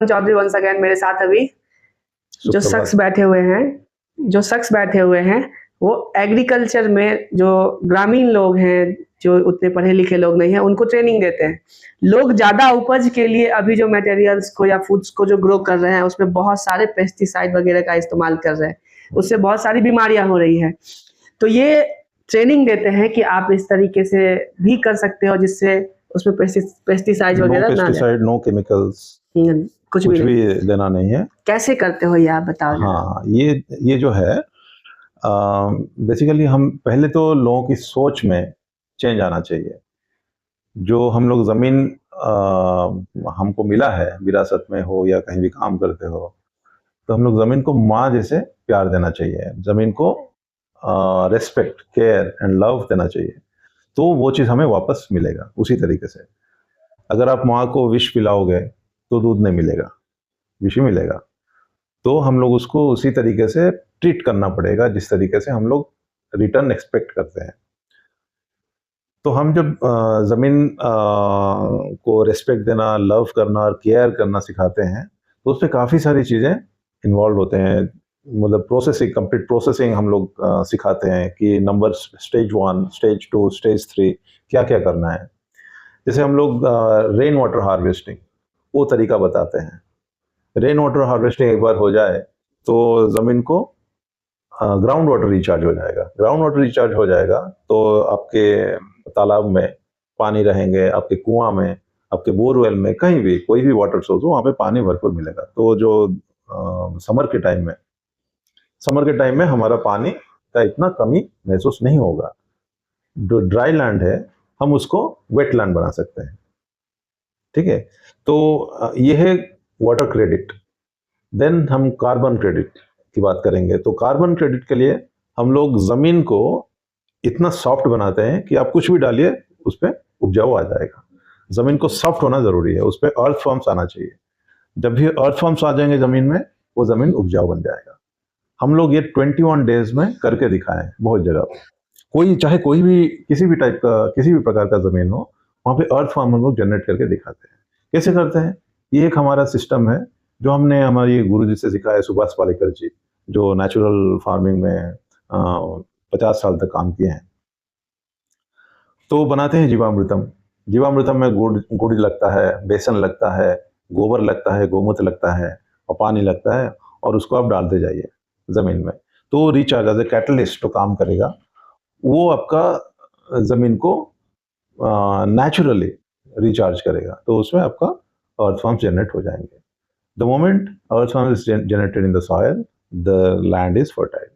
Chaudhary once again मेरे साथ अभी जो शख्स बैठे हुए हैं वो एग्रीकल्चर में जो ग्रामीण लोग हैं, जो उतने पढ़े लिखे लोग नहीं हैं, उनको ट्रेनिंग देते हैं। लोग ज़्यादा उपज के लिए अभी जो मटेरियल्स को या फूड्स को जो ग्रो कर रहे हैं, उसमें बहुत सारे पेस्टिसाइड वगैरह का इस्तेमाल कर रहे हैं, उससे बहुत सारी बीमारियां हो रही है। तो ये ट्रेनिंग देते हैं कि आप इस तरीके से भी कर सकते हो, जिससे उसमें पेस्टिसाइड वगैरह ना पेस्टिसाइड, नो केमिकल्स, कुछ भी देना नहीं है। कैसे करते हो ये आप बताओ। हाँ, ये जो है बेसिकली हम पहले तो लोगों की सोच में चेंज आना चाहिए। जो हम लोग ज़मीन हमको मिला है विरासत में हो या कहीं भी काम करते हो, तो हम लोग ज़मीन को माँ जैसे प्यार देना चाहिए, ज़मीन को रेस्पेक्ट, केयर एंड लव देना चाहिए, तो वो चीज़ हमें वापस मिलेगा उसी तरीके से। अगर आप माँ को विष पिलाओगे तो दूध नहीं मिलेगा, विष ही मिलेगा। तो हम लोग उसको उसी तरीके से ट्रीट करना पड़ेगा जिस तरीके से हम लोग रिटर्न एक्सपेक्ट करते हैं। तो हम जब ज़मीन को रेस्पेक्ट देना, लव करना और केयर करना सिखाते हैं, तो उसमें काफ़ी सारी चीज़ें इन्वॉल्व होते हैं। मतलब प्रोसेसिंग, कंप्लीट प्रोसेसिंग हम लोग सिखाते हैं कि नंबर स्टेज 1, स्टेज 2, स्टेज 3 क्या-क्या करना है। जैसे हम लोग रेन वाटर हार्वेस्टिंग वो तरीका बताते हैं। रेन वाटर हार्वेस्टिंग एक बार हो जाए तो ज़मीन को ग्राउंड वाटर रिचार्ज हो जाएगा। ग्राउंड वाटर रिचार्ज हो जाएगा तो आपके तालाब में पानी रहेंगे, आपके कुआं में, आपके बोरवेल में, कहीं भी कोई भी वाटर सोर्स हो वहाँ पे पानी भरपूर मिलेगा। तो जो समर के टाइम में हमारा पानी का इतना कमी महसूस नहीं होगा। जो ड्राई लैंड है हम उसको वेट लैंड बना सकते हैं, ठीक है। तो ये है वाटर क्रेडिट। देन हम कार्बन क्रेडिट की बात करेंगे। तो कार्बन क्रेडिट के लिए हम लोग ज़मीन को इतना सॉफ्ट बनाते हैं कि आप कुछ भी डालिए उस पर उपजाऊ आ जाएगा। ज़मीन को सॉफ्ट होना ज़रूरी है, उस पर अर्थ फॉर्म्स आना चाहिए। जब भी अर्थ फॉर्म्स आ जाएंगे ज़मीन में, वो ज़मीन उपजाऊ बन जाएगा। हम लोग ये 21 डेज में करके दिखाए हैं बहुत जगह पर। चाहे कोई भी किसी भी टाइप का, किसी भी प्रकार का ज़मीन हो, वहाँ पे अर्थ फॉर्म हम लोग जनरेट करके दिखाते हैं। कैसे करते हैं? ये एक हमारा सिस्टम है जो हमने हमारी गुरुजी से सीखा है, सुभाष पालेकर जी, जो नेचुरल फार्मिंग में 50 साल तक काम किए हैं। तो बनाते हैं जीवामृतम। जीवामृतम में गुड़ लगता है, बेसन लगता है, गोबर लगता है, गोमूत्र लगता है और पानी लगता है, और उसको आप डालते जाइए ज़मीन में। तो रिचार्ज एज ए कैटलिस्ट तो काम करेगा। वो आपका ज़मीन को नेचुरली रिचार्ज करेगा, तो उसमें आपका अर्थ फॉर्म्स जनरेट हो जाएंगे। The moment earth form is generated in the soil, the land is fertile.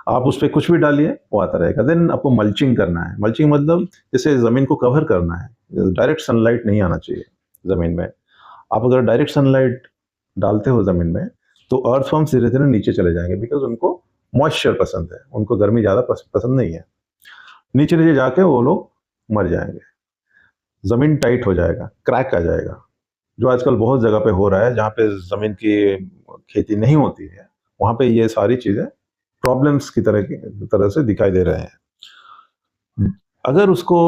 आप उस पर कुछ भी डालिए वो आता रहेगा। देन आपको मल्चिंग करना है। मल्चिंग मतलब जैसे ज़मीन को कवर करना है, डायरेक्ट सनलाइट नहीं आना चाहिए ज़मीन में। आप अगर डायरेक्ट सनलाइट डालते हो ज़मीन में तो अर्थ फॉर्म्स धीरे धीरे नीचे चले जाएंगे, बिकॉज उनको मॉइस्चर पसंद है, उनको गर्मी ज़्यादा पसंद नहीं है। नीचे नीचे जाके वो लोग मर जाएंगे, ज़मीन टाइट हो जाएगा, क्रैक आ जाएगा, जो आजकल बहुत जगह पे हो रहा है। जहाँ पे ज़मीन की खेती नहीं होती है वहाँ पे ये सारी चीज़ें प्रॉब्लम्स की तरह से दिखाई दे रहे हैं। अगर उसको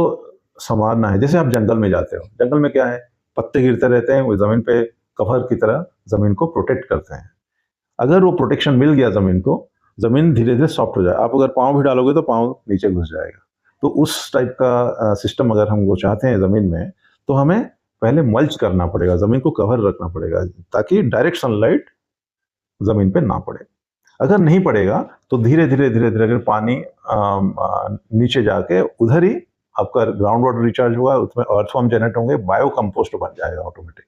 संवारना है, जैसे आप जंगल में जाते हो, जंगल में क्या है, पत्ते गिरते रहते हैं, वो ज़मीन पे कवर की तरह ज़मीन को प्रोटेक्ट करते हैं। अगर वो प्रोटेक्शन मिल गया ज़मीन को, ज़मीन धीरे धीरे सॉफ्ट हो जाए। आप अगर पाँव भी डालोगे तो पाँव नीचे घुस जाएगा। तो उस टाइप का सिस्टम अगर हम वो चाहते हैं ज़मीन में, तो हमें पहले मल्च करना पड़ेगा, ज़मीन को कवर रखना पड़ेगा, ताकि डायरेक्ट सनलाइट ज़मीन पे ना पड़े। अगर नहीं पड़ेगा तो धीरे धीरे अगर पानी नीचे जाके उधर ही आपका ग्राउंड वाटर रिचार्ज होगा, उसमें अर्थ फॉर्म जनरेट होंगे, बायो कंपोस्ट बन जाएगा ऑटोमेटिक।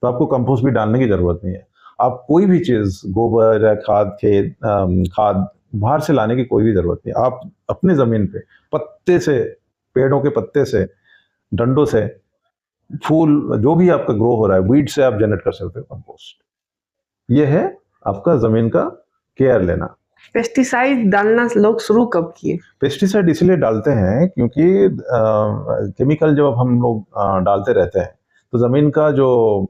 तो आपको कंपोस्ट भी डालने की जरूरत नहीं है। आप कोई भी चीज़, गोबर या खाद बाहर से लाने की कोई भी जरूरत नहीं। आप अपने ज़मीन पे पत्ते से, पेड़ों के पत्ते से, डंडों से, फूल जो भी आपका ग्रो हो रहा है, वीड से आप जनरेट कर सकते हो कंपोस्ट। ये है आपका ज़मीन का केयर लेना। पेस्टिसाइड डालना लोग शुरू कब किए? पेस्टिसाइड इसलिए डालते हैं क्योंकि केमिकल जब हम लोग डालते रहते हैं तो ज़मीन का जो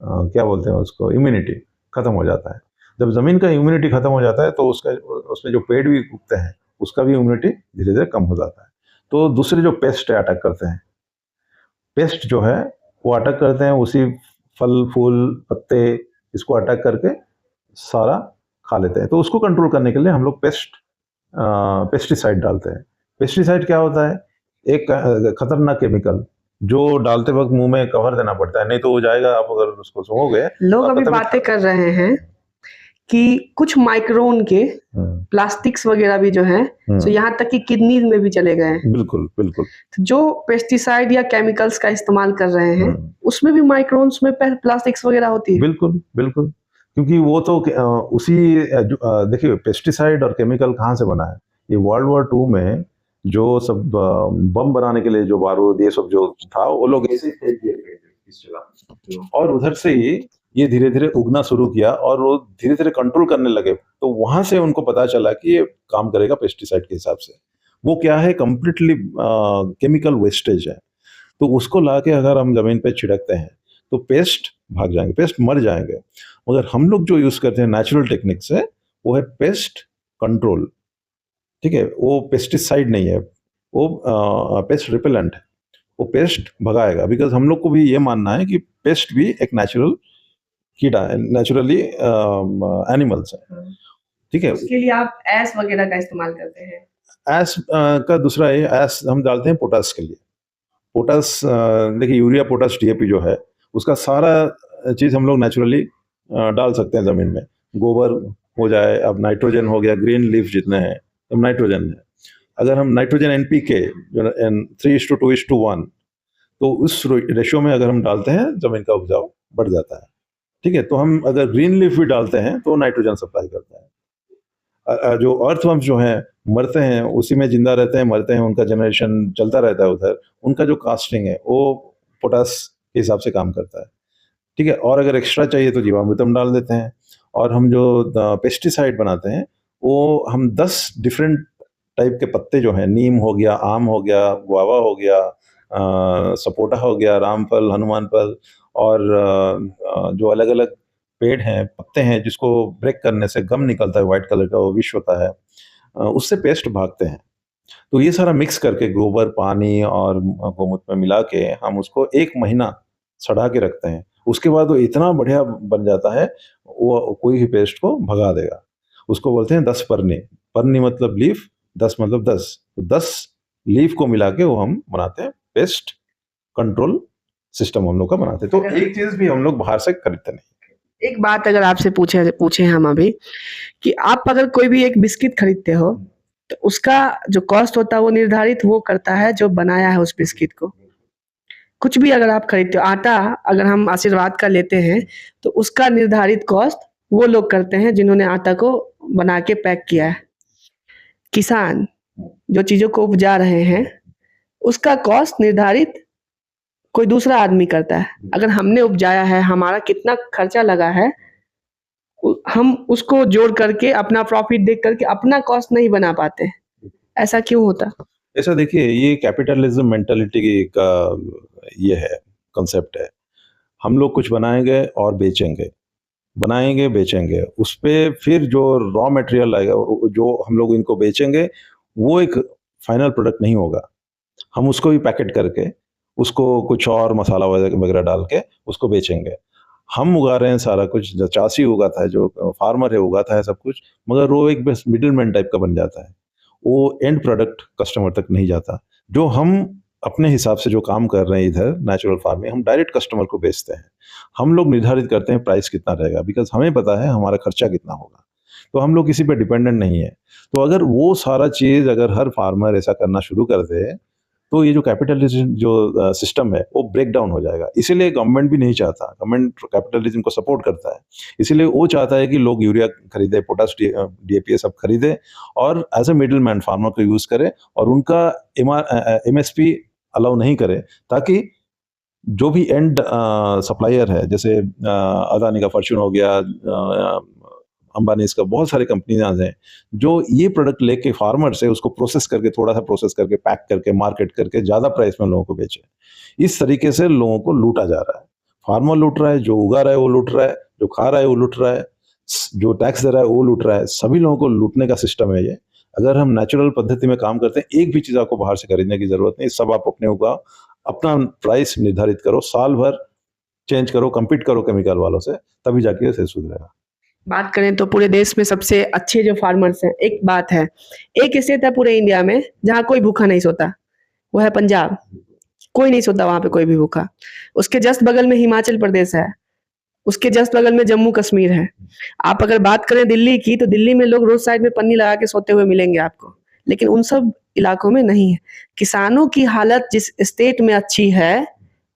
क्या बोलते हैं उसको, इम्यूनिटी खत्म हो जाता है। जब ज़मीन का इम्यूनिटी खत्म हो जाता है तो उसमें जो पेड़ भी उगते हैं उसका भी इम्यूनिटी धीरे धीरे कम हो जाता है। तो दूसरे जो पेस्ट अटैक करते हैं, पेस्ट जो है वो अटैक करते हैं, उसी फल फूल पत्ते इसको अटैक करके सारा खा लेते हैं। तो उसको कंट्रोल करने के लिए हम लोग पेस्टिसाइड डालते हैं। पेस्टिसाइड क्या होता है? एक खतरनाक केमिकल जो डालते वक्त मुंह में कवर देना पड़ता है, नहीं तो वो जाएगा, आप अगर उसको सूंघोगे। लोग अभी बातें कर रहे हैं कि कुछ माइक्रोन के प्लास्टिक्स वगैरह भी जो है तो यहाँ तक कि किडनी में भी चले गए हैं। बिल्कुल बिल्कुल। जो पेस्टिसाइड या केमिकल्स का इस्तेमाल कर रहे हैं उसमें भी माइक्रोन्स में प्लास्टिक्स वगैरह होती है। बिल्कुल बिल्कुल, क्योंकि वो तो उसी देखिए पेस्टिसाइड और केमिकल कहाँ से बना है? ये वर्ल्ड वॉर 2 में जो सब बम बनाने के लिए जो बारूद ये सब जो था, वो लोग ऐसे फेंक दिए गए थे इस जगह, और उधर से ही ये धीरे धीरे उगना शुरू किया और वो धीरे धीरे कंट्रोल करने लगे। तो वहां से उनको पता चला कि ये काम करेगा पेस्टिसाइड के हिसाब से। वो क्या है? कंप्लीटली केमिकल वेस्टेज है। तो उसको लाके अगर हम जमीन पे छिड़कते हैं तो पेस्ट भाग जाएंगे, पेस्ट मर जाएंगे। मगर हम लोग जो यूज करते हैं नेचुरल टेक्निक से, वो है पेस्ट कंट्रोल। ठीक है, वो पेस्टिसाइड नहीं है, वो पेस्ट रिपेलेंट है। वो पेस्ट भगाएगा, बिकॉज हम लोग को भी ये मानना है कि पेस्ट भी एक नेचुरल कीड़ा है, नेचुरली एनिमल्स है। ठीक है, उसके लिए आप एस वगैरह का इस्तेमाल करते हैं। एस का दूसरा है, एस हम डालते हैं पोटास के लिए। पोटास देखिए, यूरिया पोटास डीएपी जो है उसका सारा चीज़ हम लोग नेचुरली डाल सकते हैं ज़मीन में। गोबर हो जाए, अब नाइट्रोजन हो गया, ग्रीन लीफ जितने हैं अब नाइट्रोजन है। अगर हम नाइट्रोजन NPK जो 3:2:1, तो उस रेशियो में अगर हम डालते हैं ज़मीन का उपजाऊ बढ़ जाता है। ठीक है, तो हम अगर ग्रीन लीफ भी डालते हैं तो नाइट्रोजन सप्लाई करता है। जो अर्थवर्म्स जो हैं मरते हैं, उसी में जिंदा रहते हैं, मरते हैं, उनका जनरेशन चलता रहता है उधर, उनका जो कास्टिंग है वो पोटास के हिसाब से काम करता है। ठीक है, और अगर एक्स्ट्रा चाहिए तो जीवामृतम डाल देते हैं। और हम जो पेस्टिसाइड बनाते हैं वो हम 10 डिफरेंट टाइप के पत्ते जो हैं, नीम हो गया, आम हो गया, गुआवा हो गया, सपोटा हो गया, रामफल, हनुमान फल, और जो अलग अलग पेड़ हैं, पत्ते हैं, जिसको ब्रेक करने से गम निकलता है व्हाइट कलर का, वो विष होता है, उससे पेस्ट भागते हैं। तो ये सारा मिक्स करके गोबर, पानी और गोमूत्र में मिला के हम उसको 1 महीना सड़ा के रखते हैं। उसके बाद वो इतना बढ़िया बन जाता है, वो कोई भी पेस्ट को भगा देगा। उसको बोलते हैं 10 परनी। परनी मतलब लीफ, 10 मतलब 10। तो 10 लीफ को मिला के वो हम बनाते हैं पेस्ट कंट्रोल सिस्टम, हम लोग का बनाते हैं। तो एक चीज भी हम लोग बाहर से खरीदते नहीं। एक बात अगर आपसे पूछे हम अभी कि आप अगर कोई भी एक बिस्किट खरीदते हो तो उसका जो कॉस्ट होता है वो निर्धारित वो करता है जो बनाया है उस बिस्किट को। कुछ भी अगर आप खरीदते हो, आटा अगर हम आशीर्वाद का लेते हैं तो उसका निर्धारित कॉस्ट वो लोग करते हैं जिन्होंने आटा को बना के पैक किया है। किसान जो चीजों को उपजा रहे हैं उसका कॉस्ट निर्धारित कोई दूसरा आदमी करता है। अगर हमने उपजाया है, हमारा कितना खर्चा लगा है, हम उसको जोड़ करके अपना प्रॉफिट देख करके अपना कॉस्ट नहीं बना पाते। ऐसा क्यों होता? ऐसा देखिए, ये कैपिटलिज्म मेंटालिटी का ये है, कंसेप्ट है। हम लोग कुछ बनाएंगे और बेचेंगे, बनाएंगे बेचेंगे, उस पे फिर जो रॉ मटेरियल आएगा, जो हम लोग इनको बेचेंगे, वो एक फाइनल प्रोडक्ट नहीं होगा। हम उसको भी पैकेट करके उसको कुछ और मसाला वगैरह डाल के उसको बेचेंगे। हम उगा रहे हैं सारा कुछ, जो चासी उगाता है, जो फार्मर है उगाता है सब कुछ, मगर वो एक बस मिडिलमैन टाइप का बन जाता है। वो एंड प्रोडक्ट कस्टमर तक नहीं जाता। जो हम अपने हिसाब से जो काम कर रहे हैं इधर नेचुरल फार्मिंग, हम डायरेक्ट कस्टमर को बेचते हैं। हम लोग निर्धारित करते हैं प्राइस कितना रहेगा, बिकॉज हमें पता है हमारा खर्चा कितना होगा। तो हम लोग किसी पे डिपेंडेंट नहीं है। तो अगर वो सारा चीज़ अगर हर फार्मर ऐसा करना शुरू कर दे, तो ये जो कैपिटलिज्म जो सिस्टम है वो ब्रेक डाउन हो जाएगा। इसीलिए गवर्नमेंट भी नहीं चाहता, गवर्नमेंट कैपिटलिज्म को सपोर्ट करता है। इसीलिए वो चाहता है कि लोग यूरिया खरीदे, पोटास, DAP सब खरीदे, और as a middle man farmer को यूज करे, और उनका MSP अलाउ नहीं करे, ताकि जो भी एंड सप्लायर है, जैसे अदानी का फॉर्च्यून हो गया, अंबानी, इसका बहुत सारे कंपनियां हैं जो ये प्रोडक्ट लेके फार्मर से उसको प्रोसेस करके, थोड़ा सा प्रोसेस करके, पैक करके, मार्केट करके ज़्यादा प्राइस में लोगों को बेचे। इस तरीके से लोगों को लूटा जा रहा है। फार्मर लूट रहा है, जो उगा रहा है वो लूट रहा है, जो खा रहा है वो लूट रहा है, जो टैक्स दे रहा है वो लूट रहा है। सभी लोगों को लूटने का सिस्टम है ये। अगर हम नेचुरल पद्धति में काम करते हैं, एक भी चीज़ आपको बाहर से खरीदने की ज़रूरत नहीं, सब आप अपने उगाओ, अपना प्राइस निर्धारित करो, साल भर चेंज करो, कम्पीट करो केमिकल वालों से, तभी जाके ये सुधरेगा। बात करें तो पूरे देश में सबसे अच्छे जो फार्मर्स हैं, एक बात है, एक स्टेट है पूरे इंडिया में जहाँ कोई भूखा नहीं सोता, वो है पंजाब। कोई नहीं सोता वहाँ पे कोई भी भूखा। उसके जस्ट बगल में हिमाचल प्रदेश है, उसके जस्ट बगल में जम्मू कश्मीर है। आप अगर बात करें दिल्ली की, तो दिल्ली में लोग रोड साइड में पन्नी लगा के सोते हुए मिलेंगे आपको, लेकिन उन सब इलाकों में नहीं है। किसानों की हालत जिस स्टेट में अच्छी है,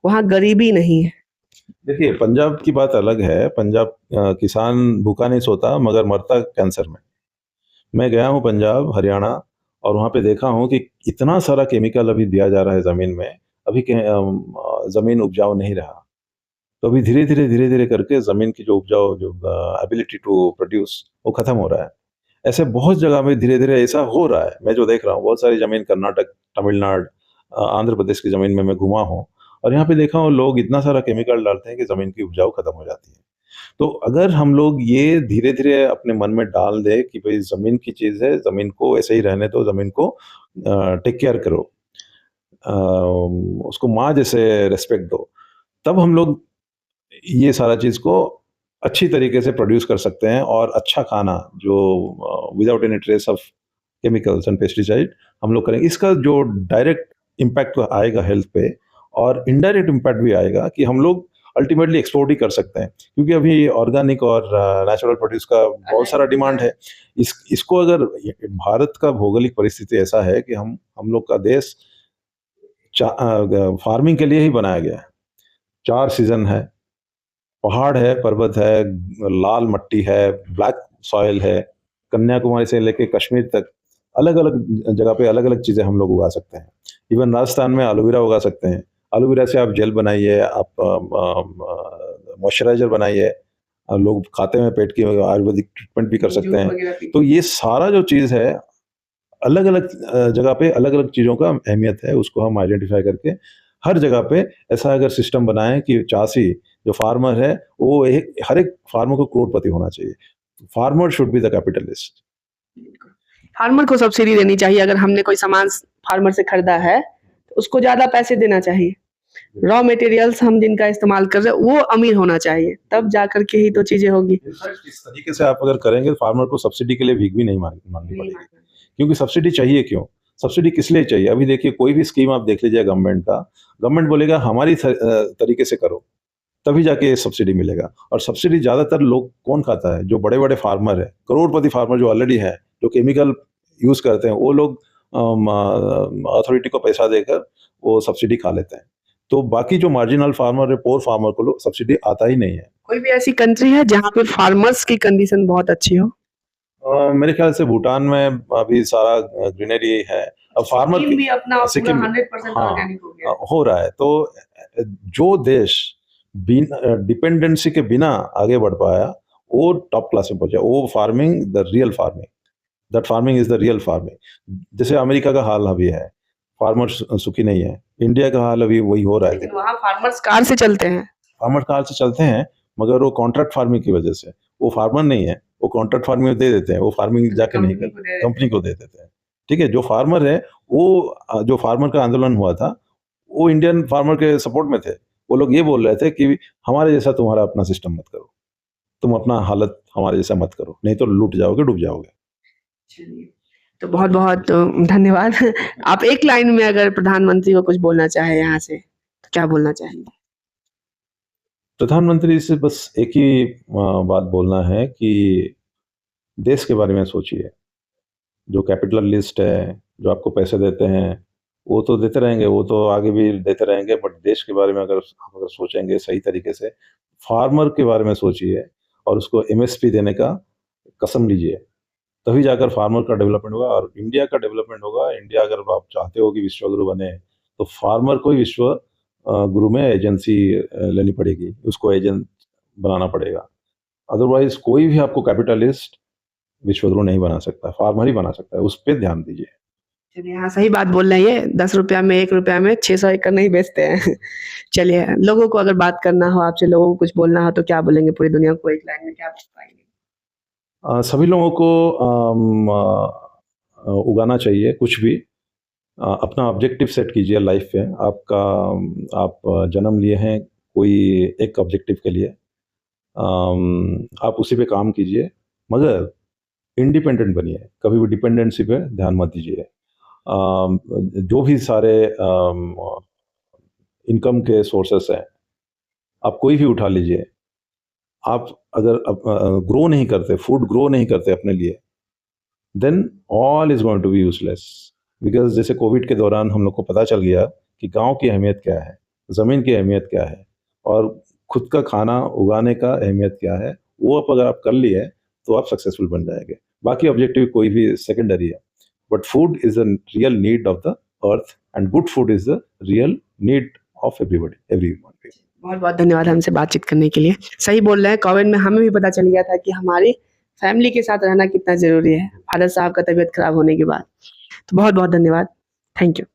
वहाँ गरीबी नहीं है। देखिए, पंजाब की बात अलग है। पंजाब किसान भूखा नहीं सोता, मगर मरता कैंसर में। मैं गया हूँ पंजाब, हरियाणा, और वहाँ पे देखा हूँ कि इतना सारा केमिकल अभी दिया जा रहा है ज़मीन में, अभी ज़मीन उपजाऊ नहीं रहा। तो अभी धीरे-धीरे करके ज़मीन की जो उपजाऊ जो एबिलिटी टू प्रोड्यूस, वो खत्म हो रहा है। ऐसे बहुत जगह में धीरे-धीरे ऐसा हो रहा है, मैं जो देख रहा हूँ। बहुत सारी ज़मीन कर्नाटक, तमिलनाडु, आंध्र प्रदेश की ज़मीन में मैं घुमा हूँ, और यहाँ पे देखा हूँ लोग इतना सारा केमिकल डालते हैं कि ज़मीन की उपजाऊ खत्म हो जाती है। तो अगर हम लोग ये धीरे-धीरे अपने मन में डाल दें कि भई ज़मीन की चीज़ है, ज़मीन को ऐसे ही रहने दो, ज़मीन को टेक केयर करो, अ, उसको माँ जैसे रिस्पेक्ट दो, तब हम लोग ये सारा चीज़ को अच्छी तरीके से प्रोड्यूस कर सकते हैं, और अच्छा खाना जो without any trace of chemicals and pesticide हम लोग करेंगे। इसका जो डायरेक्ट इम्पैक्ट तो आएगा हेल्थ पे, और इनडायरेक्ट इम्पैक्ट भी आएगा कि हम लोग अल्टीमेटली एक्सपोर्ट ही कर सकते हैं, क्योंकि अभी ऑर्गेनिक और नेचुरल प्रोड्यूस का बहुत सारा डिमांड है। इसको अगर भारत का भौगोलिक परिस्थिति ऐसा है कि हम लोग का देश फार्मिंग के लिए ही बनाया गया है। 4 सीज़न है, पहाड़ है, पर्वत है, लाल मट्टी है, ब्लैक सॉइल है, कन्याकुमारी से लेके कश्मीर तक अलग-अलग जगह पे अलग-अलग चीज़ें हम लोग उगा सकते हैं। इवन राजस्थान में एलोवेरा उगा सकते हैं। एलोवेरा से आप जेल बनाइए, आप मॉइस्चराइज़र बनाइए, लोग खाते हैं, पेट की आयुर्वेदिक ट्रीटमेंट भी कर सकते हैं। तो ये सारा जो चीज़ है, अलग-अलग जगह पे अलग-अलग चीज़ों का अहमियत है, उसको हम आइडेंटिफ़ाई करके हर जगह पे ऐसा अगर सिस्टम बनाएँ कि चाषी जो फार्मर है, वो हर एक फार्मर को करोड़पति होना चाहिए। Farmer should be the capitalist. Farmer को सब्सिडी देनी चाहिए। अगर हमने कोई सामान फार्मर से खरीदा है, तो उसको ज़्यादा पैसे देना चाहिए। रॉ मटेरियल्स हम जिनका इस्तेमाल कर रहे हैं, वो अमीर होना चाहिए, तब जाकर के ही तो चीज़ें होगी। इस तरीके से आप अगर करेंगे, फार्मर को सब्सिडी के लिए भीख भी नहीं माँगनी पड़ेगी। क्योंकि सब्सिडी चाहिए क्यों? सब्सिडी किस लिए चाहिए? अभी देखिए, कोई भी स्कीम आप देख लीजिए गवर्नमेंट का, गवर्नमेंट बोलेगा हमारी तरीके से करो, तभी जाके ये सब्सिडी मिलेगा। और सब्सिडी ज़्यादातर लोग कौन खाता है? जो बड़े-बड़े फार्मर हैं, करोड़पति फार्मर जो ऑलरेडी हैं, जो केमिकल यूज़ करते हैं, वो लोग अथॉरिटी को पैसा देकर वो सब्सिडी खा लेते हैं। तो बाकी जो मार्जिनल फार्मर है, पुअर फार्मर को सब्सिडी आता ही नहीं है। कोई भी ऐसी कंट्री है जहाँ पे फार्मर्स की कंडीशन बहुत अच्छी हो? मेरे ख्याल से भूटान में अभी सारा ग्रीनरी है। अब फार्मर सिक्किम भी अपना पूरा सिक्किम 100% हाँ, ऑर्गेनिक हो गया। हो रहा है। तो जो देश डिपेंडेंसी के बिना आगे बढ़ पाया, वो टॉप क्लास में पहुंचा। वो farming, the real farming, that farming is the real farming. जैसे अमेरिका का हाल अभी है, फार्मर सुखी नहीं है। इंडिया का हाल अभी वही हो रहा है। लेकिन वहाँ फार्मर्स कार से चलते हैं। फार्मर कार से चलते हैं, मगर वो कॉन्ट्रैक्ट फार्मिंग की वजह से, वो फार्मर नहीं है, वो कॉन्ट्रैक्ट फार्मिंग दे देते हैं, वो फार्मिंग जाके नहीं करते, कंपनी को दे देते हैं। ठीक है, जो फार्मर है, वो जो फार्मर का आंदोलन हुआ था, वो इंडियन फार्मर के सपोर्ट में थे। वो लोग ये बोल रहे थे कि हमारे जैसा तुम्हारा अपना सिस्टम मत करो, तुम अपना हालत हमारे जैसा मत करो, नहीं तो लूट जाओगे, डूब जाओगे। चलिए, तो बहुत-बहुत धन्यवाद। आप एक लाइन में अगर प्रधानमंत्री को कुछ बोलना चाहें यहाँ से, तो क्या बोलना चाहेंगे? प्रधानमंत्री से बस एक ही बात बोलना है कि देश के बारे में सोचिए। जो कैपिटलिस्ट है, जो आपको पैसे देते हैं, वो तो देते रहेंगे, वो तो आगे भी देते रहेंगे, बट देश के बारे में अगर आप अगर सोचेंगे सही तरीके से, फार्मर के बारे में सोचिए और उसको एमएसपी देने का कसम लीजिए, तभी जाकर फार्मर का डेवलपमेंट होगा और इंडिया का डेवलपमेंट होगा। इंडिया अगर आप चाहते हो कि विश्व गुरु बने, तो फार्मर को ही विश्व गुरु में एजेंसी लेनी पड़ेगी, उसको एजेंट बनाना पड़ेगा। अदरवाइज़ कोई भी आपको कैपिटलिस्ट विश्वगुरु नहीं बना सकता, फार्मर ही बना सकता है, उस पे ध्यान दीजिए। चलिए, हाँ, सही बात बोल रहे हैं ये। 10 रुपया में, 1 रुपया में 600 एकड़ नहीं बेचते हैं। चलिए, लोगों को अगर बात करना हो आपसे, लोगों को कुछ बोलना हो, तो क्या बोलेंगे पूरी दुनिया को एक लाइन में क्या बता पाएँगे? सभी लोगों को उगाना चाहिए कुछ भी। अपना ऑब्जेक्टिव सेट कीजिए लाइफ में। आप जन्म लिए हैं कोई एक ऑब्जेक्टिव के लिए, आप उसी पे काम कीजिए, मगर इंडिपेंडेंट बनिए, कभी भी डिपेंडेंसी पे ध्यान मत दीजिए। जो भी सारे इनकम के सोर्सेस हैं, आप कोई भी उठा लीजिए, आप अगर ग्रो नहीं करते, फूड ग्रो नहीं करते अपने लिए, then all is going to be useless. Because जैसे कोविड के दौरान हम लोग को पता चल गया कि गांव की अहमियत क्या है, ज़मीन की अहमियत क्या है, और खुद का खाना उगाने का अहमियत क्या है, वो अगर आप कर लिए तो आप सक्सेसफुल बन जाएंगे। बाकी ऑब्जेक्टिव कोई भी सेकेंडरी है, but food is a real need of the earth, and good food is the real need of everybody, every human being. बहुत बहुत धन्यवाद हमसे बातचीत करने के लिए। सही बोल रहे हैं, कोविड में हमें भी पता चल गया था कि हमारी फैमिली के साथ रहना कितना जरूरी है, फादर साहब का तबीयत खराब होने के बाद। तो बहुत बहुत धन्यवाद, थैंक यू।